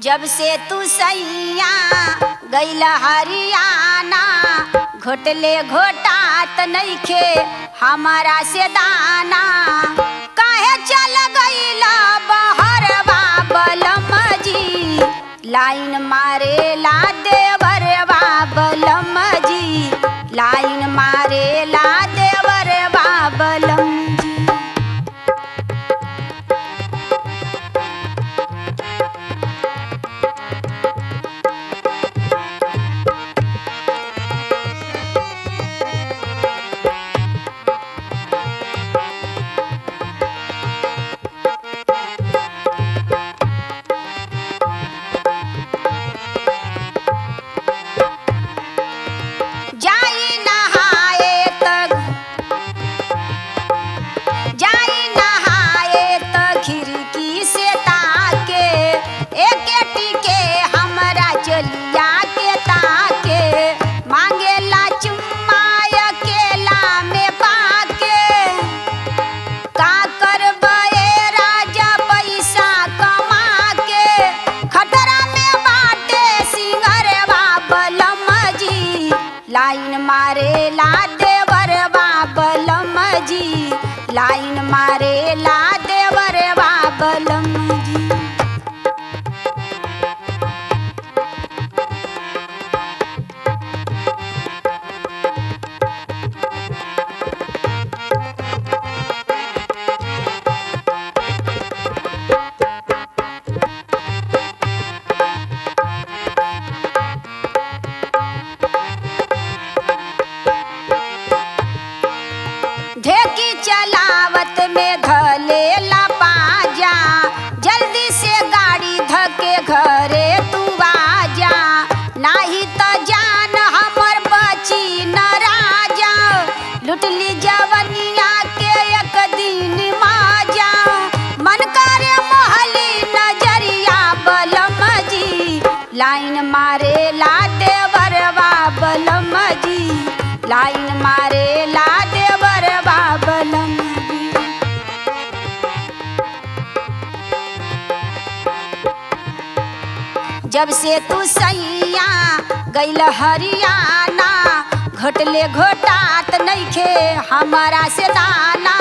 जब से तू सैया गइल हरियाणा, घोटले घोटात नइखे हमारा से दाना। काहे चल गइल बहरवा बलम जी, लाइन मारे ला देवरवा बलम जी, लाइन मारे ला देवरवा बलम जी। लाइन मारे ला देवरवा बलम जी, लाइन मारे ला देवरवा बलम जी। ढेकी चलावत में धले ला पाजा, जल्दी से गाड़ी धके घरे तू आजा, नाही त जान हमर बची न राजा। लुटली जवनिया के एक दिन माजा, मन करे मोहली नजरिया बलम जी, लाइन मारे ला देवरवा बलम जी, लाइन मारे ला देवरवा बलम जी। जब से तू सैया गइल हरियाणा, घोटले घोटात नइखे हमारा से दाना।